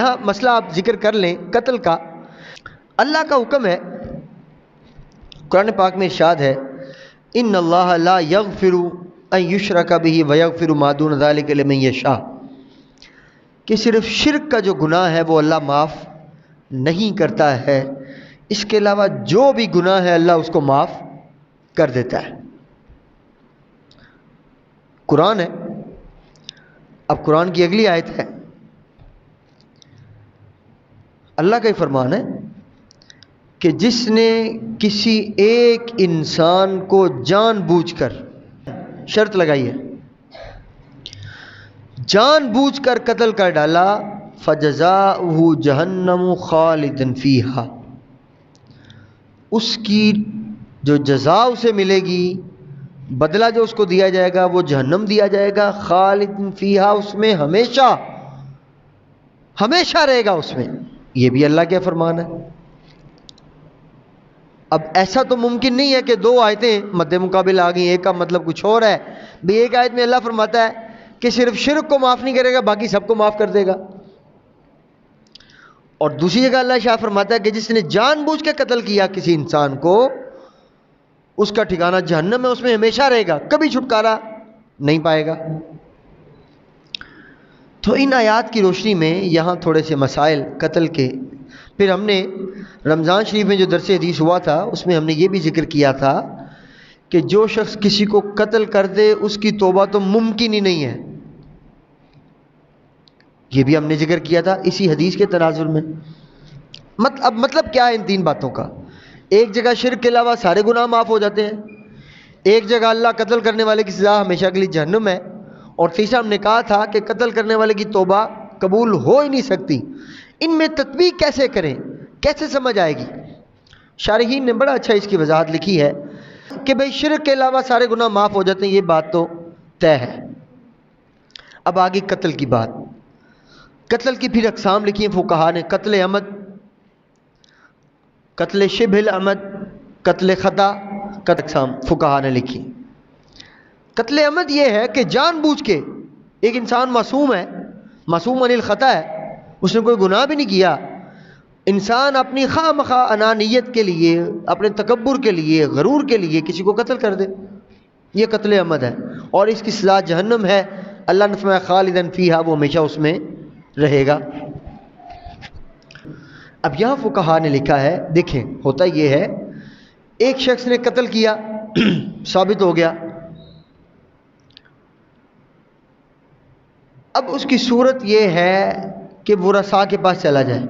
یہاں مسئلہ آپ ذکر کر لیں قتل کا. اللہ کا حکم ہے، قرآن پاک میں ارشاد ہے ان اللہ لا یغفر ان یشرک بہ ویغفر ما دون ذلک لمن یشاء، کہ صرف شرک کا جو گناہ ہے وہ اللہ معاف نہیں کرتا ہے، اس کے علاوہ جو بھی گناہ ہے اللہ اس کو معاف کر دیتا ہے. قرآن ہے. اب قرآن کی اگلی آیت ہے، اللہ کا ہی فرمان ہے کہ جس نے کسی ایک انسان کو جان بوجھ کر، شرط لگائی ہے، جان بوجھ کر قتل کر ڈالا، فجزاؤہ جہنم خالدا فیہا، اس کی جو جزا اسے ملے گی، بدلہ جو اس کو دیا جائے گا وہ جہنم دیا جائے گا، خالد فیہا، اس میں ہمیشہ ہمیشہ رہے گا اس میں. یہ بھی اللہ کا فرمان ہے. اب ایسا تو ممکن نہیں ہے کہ دو آیتیں مد مقابل آ گئیں، ایک کا مطلب کچھ اور ہے. بھی ایک آیت میں اللہ فرماتا ہے کہ صرف شرک کو معاف نہیں کرے گا، باقی سب کو معاف کر دے گا، اور دوسری جگہ اللہ شاہ فرماتا ہے کہ جس نے جان بوجھ کے قتل کیا کسی انسان کو، اس کا ٹھکانہ جہنم ہے، اس میں ہمیشہ رہے گا، کبھی چھٹکارا نہیں پائے گا. تو ان آیات کی روشنی میں یہاں تھوڑے سے مسائل قتل کے. پھر ہم نے رمضان شریف میں جو درس حدیث ہوا تھا اس میں ہم نے یہ بھی ذکر کیا تھا کہ جو شخص کسی کو قتل کر دے اس کی توبہ تو ممکن ہی نہیں ہے. یہ بھی ہم نے ذکر کیا تھا اسی حدیث کے تناظر میں. اب مطلب کیا ہے ان تین باتوں کا؟ ایک جگہ شرک کے علاوہ سارے گناہ معاف ہو جاتے ہیں، ایک جگہ اللہ قتل کرنے والے کی سزا ہمیشہ کے لیے جہنم ہے، اور تیسرا ہم نے کہا تھا کہ قتل کرنے والے کی توبہ قبول ہو ہی نہیں سکتی. ان میں تطبیق کیسے کریں، کیسے سمجھ آئے گی؟ شارحین نے بڑا اچھا اس کی وضاحت لکھی ہے کہ بھئی شرک کے علاوہ سارے گناہ معاف ہو جاتے ہیں، یہ بات تو طے ہے. اب آگے قتل کی بات. قتل کی پھر اقسام لکھی ہیں فقہا نے: قتل عمد، قتل شبہ العمد، قتل خطا. قتل اقسام فقہا نے لکھی. قتل عمد یہ ہے کہ جان بوجھ کے ایک انسان معصوم ہے، معصوم عن الخطا ہے، اس نے کوئی گناہ بھی نہیں کیا، انسان اپنی خواہ مخواہ انانیت کے لیے، اپنے تکبر کے لیے، غرور کے لیے کسی کو قتل کر دے، یہ قتل عمد ہے، اور اس کی سزا جہنم ہے. اللہ نے فرمایا خالداً فیہا، وہ ہمیشہ اس میں رہے گا. اب یہاں فقہا نے لکھا ہے، دیکھیں ہوتا یہ ہے، ایک شخص نے قتل کیا، ثابت ہو گیا، اب اس کی صورت یہ ہے کہ ورثاء کے پاس چلا جائے.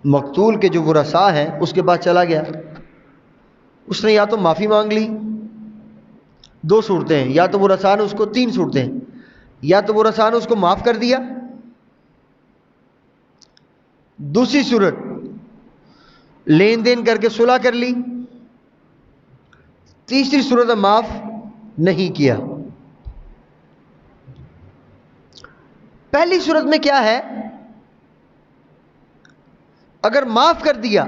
مقتول کے جو ورثاء ہیں اس کے پاس چلا گیا، اس نے یا تو معافی مانگ لی، دو صورتیں ہیں، یا تو ورثاء نے اس کو، تین صورتیں ہیں، یا تو ورثاء نے اس کو معاف کر دیا، دوسری صورت لین دین کر کے صلح کر لی، تیسری صورت معاف نہیں کیا. پہلی صورت میں کیا ہے؟ اگر معاف کر دیا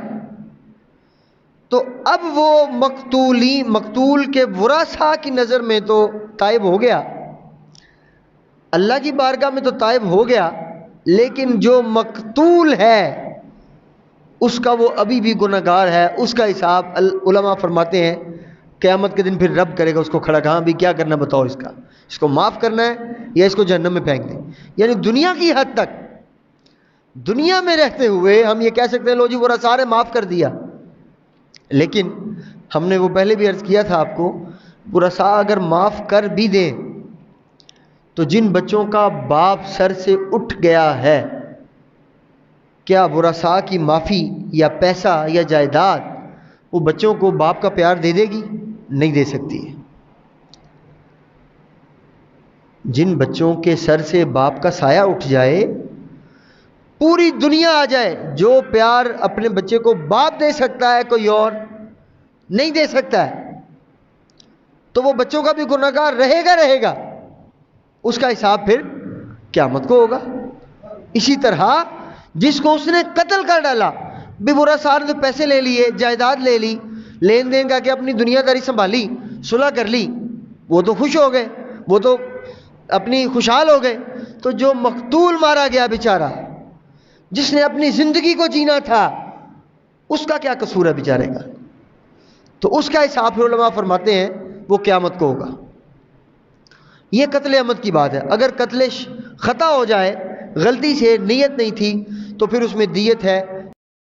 تو اب وہ مقتول کے ورثاء کی نظر میں تو تائب ہو گیا، اللہ کی بارگاہ میں تو تائب ہو گیا، لیکن جو مقتول ہے اس کا وہ ابھی بھی گنہگار ہے. اس کا حساب علماء فرماتے ہیں قیامت کے دن پھر رب کرے گا اس کو کھڑا. کہاں بھی کیا کرنا بتاؤ، اس کو معاف کرنا ہے یا اس کو جہنم میں پھینک دیں. یعنی دنیا کی حد تک، دنیا میں رہتے ہوئے ہم یہ کہہ سکتے ہیں لو جی ورثاء نے معاف کر دیا، لیکن ہم نے وہ پہلے بھی عرض کیا تھا آپ کو، ورثاء اگر معاف کر بھی دیں تو جن بچوں کا باپ سر سے اٹھ گیا ہے، کیا ورثاء کی معافی یا پیسہ یا جائیداد وہ بچوں کو باپ کا پیار دے دے گی؟ نہیں دے سکتی. جن بچوں کے سر سے باپ کا سایہ اٹھ جائے، پوری دنیا آ جائے، جو پیار اپنے بچے کو باپ دے سکتا ہے کوئی اور نہیں دے سکتا ہے، تو وہ بچوں کا بھی گنہگار رہے گا. اس کا حساب پھر قیامت کو ہوگا. اسی طرح جس کو اس نے قتل کر ڈالا، بھی ورثاء نے پیسے لے لیے، جائیداد لے لی، لین دین کر کے اپنی دنیا داری سنبھالی، صلح کر لی، وہ تو خوش ہو گئے، وہ تو اپنی خوشحال ہو گئے. تو جو مقتول مارا گیا بیچارہ، جس نے اپنی زندگی کو جینا تھا، اس کا کیا قصور ہے بیچارے کا؟ تو اس کا حساب پھر علماء فرماتے ہیں وہ قیامت کو ہوگا۔ یہ قتل عمد کی بات ہے۔ اگر قتل خطا ہو جائے، غلطی سے، نیت نہیں تھی، تو پھر اس میں دیت ہے